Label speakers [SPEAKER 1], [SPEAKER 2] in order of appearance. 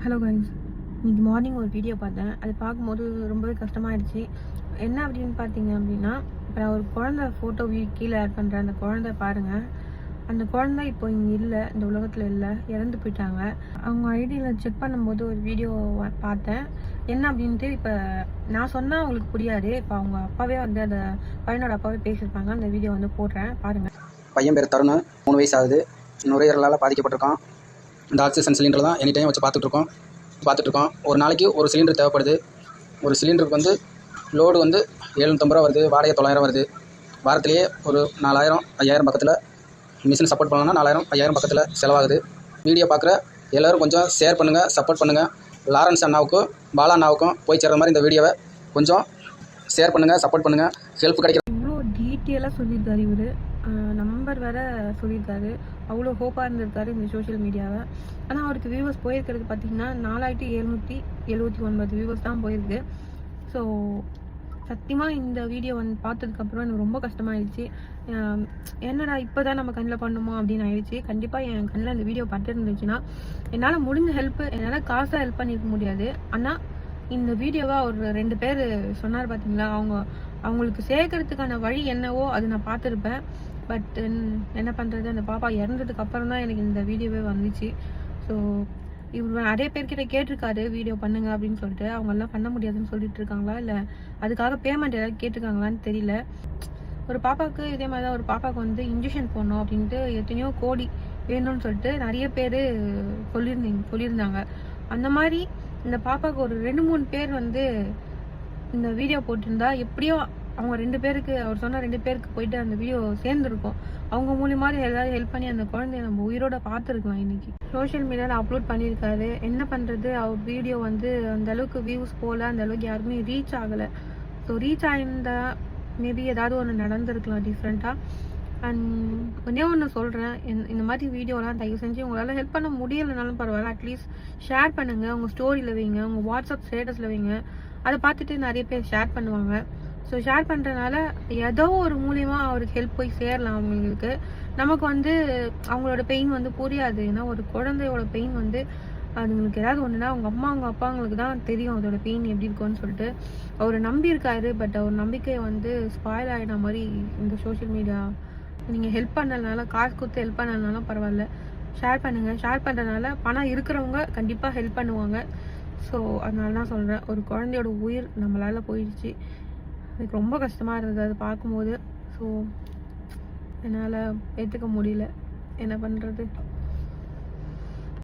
[SPEAKER 1] Hello guys, இன்னைக்கு morning ஒரு video பார்த்தேன். அது பார்க்கும்போது ரொம்பவே கஷ்டமாயிடுச்சு. என்ன அப்படின்னு பார்த்தீங்க அப்படின்னா, இப்போ நான் ஒரு குழந்தை ஃபோட்டோ கீழே ஆட் பண்ணுறேன். அந்த குழந்தை பாருங்கள். அந்த குழந்தை இப்போ இங்கே இல்லை, இந்த உலகத்தில் இல்லை, இறந்து போயிட்டாங்க. அவங்க ஐடியில் செக் பண்ணும்போது ஒரு வீடியோ பார்த்தேன். என்ன அப்படின்ட்டு இப்போ நான் சொன்னால் அவங்களுக்கு புரியாது. இப்போ அவங்க அப்பாவே வந்து அந்த பையனோட அப்பாவே பேசியிருப்பாங்க. அந்த வீடியோ வந்து போடுறேன் பாருங்கள்.
[SPEAKER 2] பையன் பேர் தருண், 3 வயசு ஆகுது. நுரையீரலால் பாதிக்கப்பட்டிருக்கான். இந்த ஆக்சிஜன் சிலிண்டர் தான் எனி டைம் வச்சு பார்த்துட்ருக்கோம். ஒரு நாளைக்கு ஒரு சிலிண்டர் தேவைப்படுது. ஒரு சிலிண்டருக்கு வந்து லோடு வந்து 750 ரூபா வருது, வாடகை 900 வருது. வாரத்திலேயே ஒரு 4000 5000 பக்கத்தில் மிஷின் சப்போர்ட் பண்ணலாம்னா 4000 5000 பக்கத்தில் செலவாகுது. வீடியோ பார்க்குற எல்லோரும் கொஞ்சம் ஷேர் பண்ணுங்கள், சப்போர்ட் பண்ணுங்கள். லாரன்ஸ் அண்ணாவுக்கும் பாலா அண்ணாவுக்கும் போய் சேர்ற மாதிரி இந்த வீடியோவை கொஞ்சம் ஷேர் பண்ணுங்கள், சப்போர்ட் பண்ணுங்கள். ஹெல்ப் கிடைக்கிற
[SPEAKER 1] இவ்வளோ டீட்டெயிலாக சொல்லியிருக்காரு இவர். நம்பர் வேறு சொல்லியிருக்காரு. அவ்வளோ ஹோப்பாக இருந்திருக்காரு இந்த சோஷியல் மீடியாவை. ஆனால் அவருக்கு வியூவர்ஸ் போயிருக்கிறது பார்த்திங்கன்னா 4779 வியூவர்ஸ் தான் போயிருக்கு. ஸோ சத்தியமாக இந்த வீடியோ வந்து பார்த்ததுக்கப்புறம் எனக்கு ரொம்ப கஷ்டமாயிடுச்சு. என்னடா இப்போ தான் நம்ம கண்ணில் பண்ணுமோ அப்படின்னு ஆயிடுச்சு. கண்டிப்பாக என் கண்ணில் இந்த வீடியோ பார்த்துருந்துச்சுன்னா என்னால் முடிஞ்ச என்னால் காசாக ஹெல்ப் பண்ணியிருக்க முடியாது. ஆனால் இந்த வீடியோவை ஒரு 2 பேர் சொன்னார் பார்த்தீங்களா, அவங்களுக்கு சேர்க்கறதுக்கான வழி என்னவோ அது நான் பார்த்துருப்பேன். பட் என்ன பண்ணுறது, அந்த பாப்பா இறந்ததுக்கு அப்புறம் தான் எனக்கு இந்த வீடியோவே வந்துச்சு. ஸோ இவர் நிறைய பேர்கிட்ட கேட்டிருக்காரு வீடியோ பண்ணுங்க அப்படின்னு சொல்லிட்டு. அவங்கெல்லாம் பண்ண முடியாதுன்னு சொல்லிட்டு இருக்காங்களா, இல்லை அதுக்காக பேமெண்ட் ஏதாவது கேட்டிருக்காங்களான்னு தெரியல. ஒரு பாப்பாவுக்கு இதே மாதிரி தான் ஒரு பாப்பாவுக்கு வந்து இன்ஜெக்ஷன் போடணும் அப்படின்ட்டு எத்தனையோ கோடி வேணும்னு சொல்லிட்டு நிறைய பேர் சொல்லியிருந்தாங்க. அந்த மாதிரி இந்த பாப்பாவுக்கு ஒரு 2-3 பேர் வந்து இந்த வீடியோ போட்டிருந்தா எப்படியோ அவங்க 2 பேருக்கு, அவர் சொன்ன 2 பேருக்கு போயிட்டு அந்த வீடியோ சேர்ந்துருக்கும். அவங்க மூலியமா ஏதாவது ஹெல்ப் பண்ணி அந்த குழந்தைய நம்ம உயிரோட பார்த்துருக்கலாம். இன்னைக்கு சோஷியல் மீடியாவில் அப்லோட் பண்ணியிருக்காரு. என்ன பண்ணுறது, அவர் வீடியோ வந்து அந்த அளவுக்கு வியூஸ் போகல, அந்த அளவுக்கு யாருமே ரீச் ஆகலை. ஸோ ரீச் ஆயிருந்தா மேபி ஏதாவது ஒன்று நடந்திருக்கலாம் டிஃப்ரெண்ட்டாக. அண்ட் ஒன்றே ஒன்று சொல்கிறேன், இந்த மாதிரி வீடியோலாம் தயவு செஞ்சு உங்களால் ஹெல்ப் பண்ண முடியலைனாலும் பரவாயில்ல, அட்லீஸ்ட் ஷேர் பண்ணுங்கள். உங்கள் ஸ்டோரியில் வைங்க, உங்கள் வாட்ஸ்அப் ஸ்டேட்டஸில் வைங்க. அதை பார்த்துட்டு நிறைய பேர் ஷேர் பண்ணுவாங்க. ஸோ ஷேர் பண்ணுறதுனால ஏதோ ஒரு மூலியமாக அவருக்கு ஹெல்ப் போய் சேரலாம். அவங்களுக்கு நமக்கு வந்து அவங்களோட பெயின் வந்து புரியாது. ஏன்னா ஒரு குழந்தையோட பெயின் வந்து அதுங்களுக்கு ஏதாவது ஒன்றுனா அவங்க அப்பாங்களுக்கு தான் தெரியும் அதோட பெயின் எப்படி இருக்கும்னு சொல்லிட்டு. அவர் நம்பியிருக்காரு. பட் அவர் நம்பிக்கை வந்து ஸ்பாயில் ஆகின மாதிரி இந்த சோஷியல் மீடியா. நீங்கள் ஹெல்ப் பண்ணலனால, காசு கொடுத்து ஹெல்ப் பண்ணலனாலும் பரவாயில்ல, ஷேர் பண்ணுங்கள். ஷேர் பண்ணுறதுனால பணம் இருக்கிறவங்க கண்டிப்பாக ஹெல்ப் பண்ணுவாங்க. ஸோ அதனால தான் சொல்கிறேன், ஒரு குழந்தையோட உயிர் நம்மளால் போயிடுச்சு. எனக்கு ரொம்ப கஷ்டமாக இருந்தது அது பார்க்கும்போது. ஸோ என்னால் ஏற்றுக்க முடியல, என்ன பண்ணுறது.